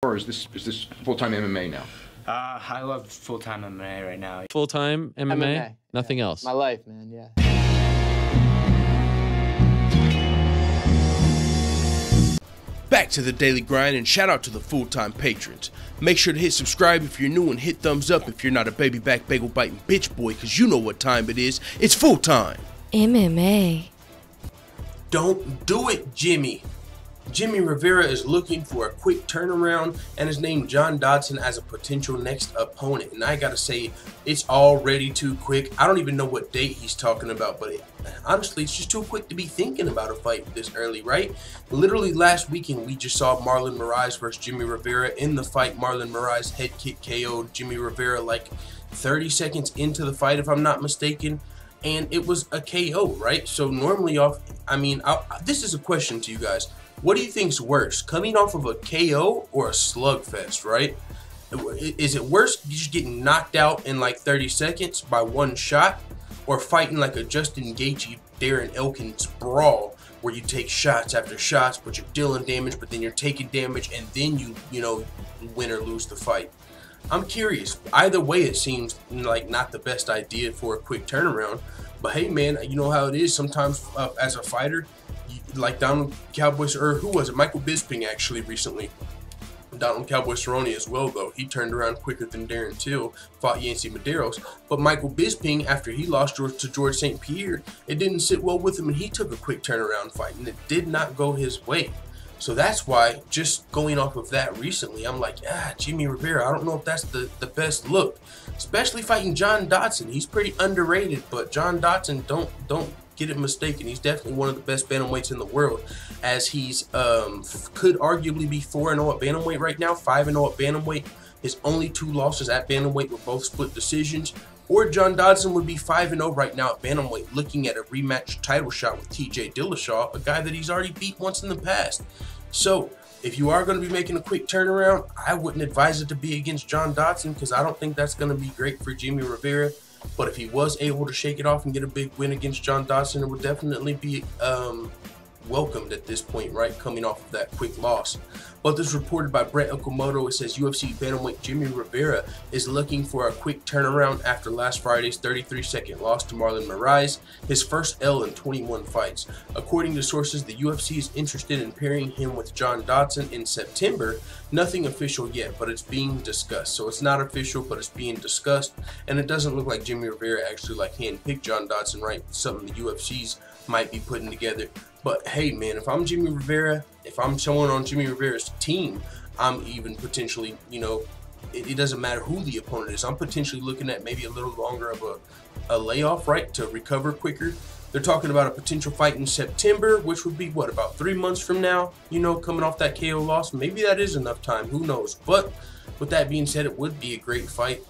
Or is this full-time MMA now? I love full-time MMA right now. Full-time MMA? MMA, Nothing yeah. else? My life, man, yeah. Back to the daily grind, and shout out to the full-time patrons. Make sure to hit subscribe if you're new and hit thumbs up if you're not a baby back bagel biting bitch boy, cause you know what time it is. It's full time. MMA. Don't do it, Jimmy. Jimmie Rivera is looking for a quick turnaround and has named John Dodson as a potential next opponent. And I gotta say, it's already too quick. I don't even know what date he's talking about, but honestly, it's just too quick to be thinking about a fight this early, right? Literally last weekend, we just saw Marlon Moraes versus Jimmie Rivera. In the fight, Marlon Moraes head kick KO'd Jimmie Rivera like 30 seconds into the fight, if I'm not mistaken. And it was a KO, right? So normally this is a question to you guys. What do you think's worse, coming off of a KO or a slugfest, right? Is it worse just getting knocked out in like 30 seconds by one shot, or fighting like a Justin Gaethje, Darren Elkins brawl where you take shots after shots, but you're dealing damage, but then you're taking damage, and then you know, win or lose the fight? I'm curious. Either way, it seems like not the best idea for a quick turnaround. But hey, man, you know how it is. Sometimes as a fighter, like Donald Cowboy, or who was it? Michael Bisping actually recently. Donald Cowboy Cerrone as well, though. He turned around quicker than Darren Till, fought Yancy Medeiros. But Michael Bisping, after he lost to George St. Pierre, it didn't sit well with him, and he took a quick turnaround fight, and it did not go his way. So that's why, just going off of that recently, I'm like, Jimmie Rivera, I don't know if that's the best look. Especially fighting John Dodson. He's pretty underrated, but John Dodson, don't get it mistaken. He's definitely one of the best bantamweights in the world, as he's could arguably be 4-0 at bantamweight right now, 5-0 at bantamweight. His only 2 losses at bantamweight were both split decisions. Or John Dodson would be 5-0 right now at bantamweight, looking at a rematch title shot with TJ Dillashaw, a guy that he's already beat once in the past. So if you are going to be making a quick turnaround, I wouldn't advise it to be against John Dodson, because I don't think that's going to be great for Jimmie Rivera. But if he was able to shake it off and get a big win against John Dodson, it would definitely be welcomed at this point, right, coming off of that quick loss. But this is reported by Brett Okamoto. It says UFC bantamweight Jimmie Rivera is looking for a quick turnaround after last Friday's 33-second loss to Marlon Moraes, his first L in 21 fights. According to sources, the UFC is interested in pairing him with John Dodson in September. Nothing official yet, but it's being discussed. So it's not official, but it's being discussed, and it doesn't look like Jimmie Rivera actually like handpicked John Dodson, right? Something the UFC's might be putting together. But hey, man, if I'm Jimmie Rivera, if I'm someone on Jimmie Rivera's team, I'm even potentially, you know, it doesn't matter who the opponent is. I'm potentially looking at maybe a little longer of a layoff, right, to recover quicker. They're talking about a potential fight in September, which would be, what, about 3 months from now, you know, coming off that KO loss. Maybe that is enough time. Who knows? But with that being said, it would be a great fight.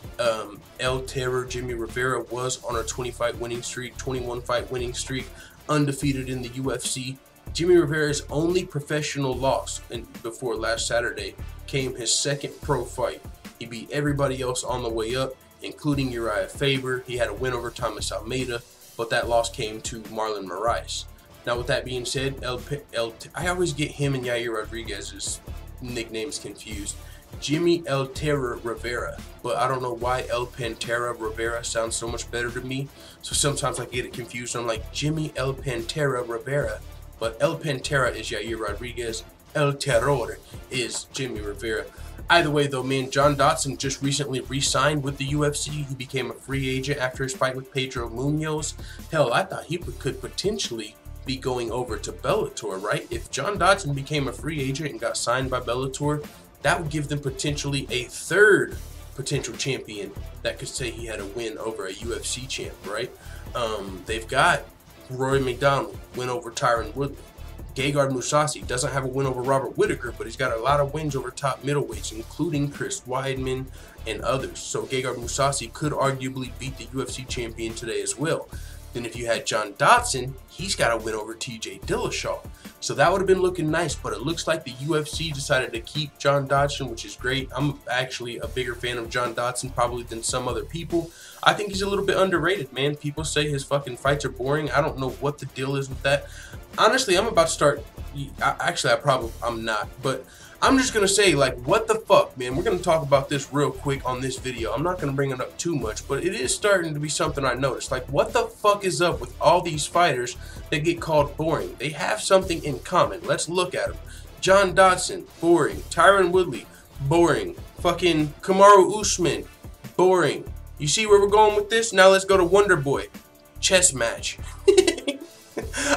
El Terror, Jimmie Rivera, was on a 20-fight winning streak, 21-fight winning streak, undefeated in the UFC. Jimmie Rivera's only professional loss before last Saturday came his second pro fight. He beat everybody else on the way up, including Uriah Faber. He had a win over Thomas Almeida, but that loss came to Marlon Moraes. Now, with that being said, I always get him and Yair Rodriguez's nicknames confused. Jimmie El Terror Rivera, but I don't know why El Pantera Rivera sounds so much better to me. So sometimes I get it confused. I'm like, Jimmie El Pantera Rivera, but El Pantera is Yair Rodriguez. El Terror is Jimmie Rivera. Either way, though, man, John Dodson just recently re-signed with the UFC. He became a free agent after his fight with Pedro Munoz. Hell, I thought he could potentially be going over to Bellator, right? If John Dodson became a free agent and got signed by Bellator, that would give them potentially a third potential champion that could say he had a win over a UFC champ, right? They've got Rory McDonald, win over Tyron Woodley. Gegard Mousasi doesn't have a win over Robert Whittaker, but he's got a lot of wins over top middleweights, including Chris Weidman and others. So Gegard Mousasi could arguably beat the UFC champion today as well. Then if you had John Dodson, he's got a win over TJ Dillashaw. So that would have been looking nice, but it looks like the UFC decided to keep John Dodson, which is great. I'm actually a bigger fan of John Dodson probably than some other people. I think he's a little bit underrated, man. People say his fucking fights are boring. I don't know what the deal is with that. Honestly, I'm about to start. I'm not, but I'm just gonna say, like, what the fuck, man? We're gonna talk about this real quick on this video. I'm not gonna bring it up too much, but it is starting to be something I noticed. Like, what the fuck is up with all these fighters that get called boring? They have something in common. Let's look at them. John Dodson, boring. Tyron Woodley, boring. Fucking Kamaru Usman, boring. You see where we're going with this? Now let's go to Wonder Boy. Chess match.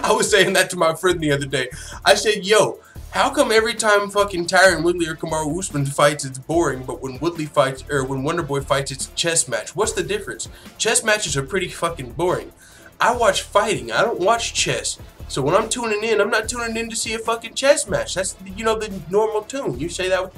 I was saying that to my friend the other day. I said, yo, how come every time fucking Tyron Woodley or Kamaru Usman fights, it's boring, but when Woodley fights, or when Wonder Boy fights, it's a chess match? What's the difference? Chess matches are pretty fucking boring. I watch fighting. I don't watch chess. So when I'm tuning in, I'm not tuning in to see a fucking chess match. That's, you know, the normal tune. You say that with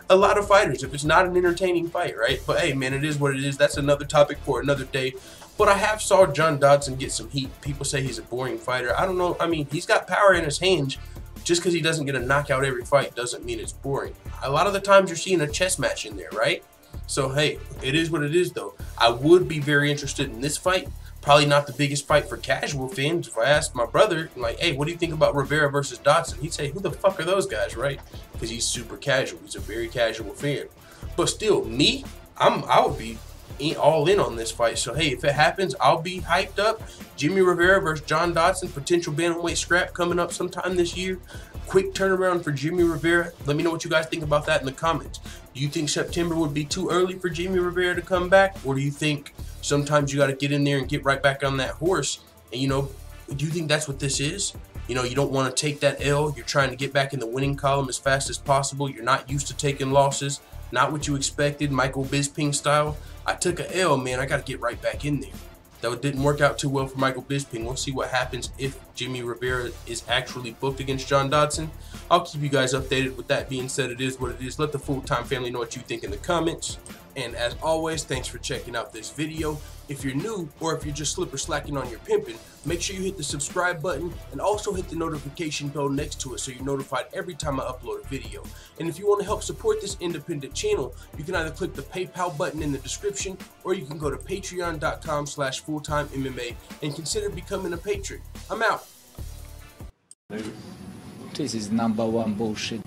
a lot of fighters if it's not an entertaining fight, right? But hey, man, it is what it is. That's another topic for another day. But I have saw John Dodson get some heat. People say he's a boring fighter. I don't know. I mean, he's got power in his hands. Just because he doesn't get a knockout every fight doesn't mean it's boring. A lot of the times you're seeing a chess match in there, right? So, hey, it is what it is, though. I would be very interested in this fight. Probably not the biggest fight for casual fans. If I asked my brother, like, hey, what do you think about Rivera versus Dodson? He'd say, who the fuck are those guys, right? Because he's super casual. He's a very casual fan. But still, me, I would be all in on this fight. So hey, if it happens, I'll be hyped up. Jimmie Rivera versus John Dodson, potential bantamweight scrap coming up sometime this year. Quick turnaround for Jimmie Rivera. Let me know what you guys think about that in the comments. Do you think September would be too early for Jimmie Rivera to come back, or do you think sometimes you got to get in there and get right back on that horse? And you know, do you think that's what this is? You know, you don't want to take that L. You're trying to get back in the winning column as fast as possible. You're not used to taking losses. Not what you expected, Michael Bisping style. I took a L, man. I got to get right back in there. That didn't work out too well for Michael Bisping. We'll see what happens if Jimmie Rivera is actually booked against John Dodson. I'll keep you guys updated. With that being said, it is what it is. Let the full-time family know what you think in the comments. And as always, thanks for checking out this video. If you're new, or if you're just slip or slacking on your pimping, make sure you hit the subscribe button and also hit the notification bell next to it so you're notified every time I upload a video. And if you want to help support this independent channel, you can either click the PayPal button in the description, or you can go to patreon.com/fulltimemma and consider becoming a patron. I'm out. This is #1 bullshit.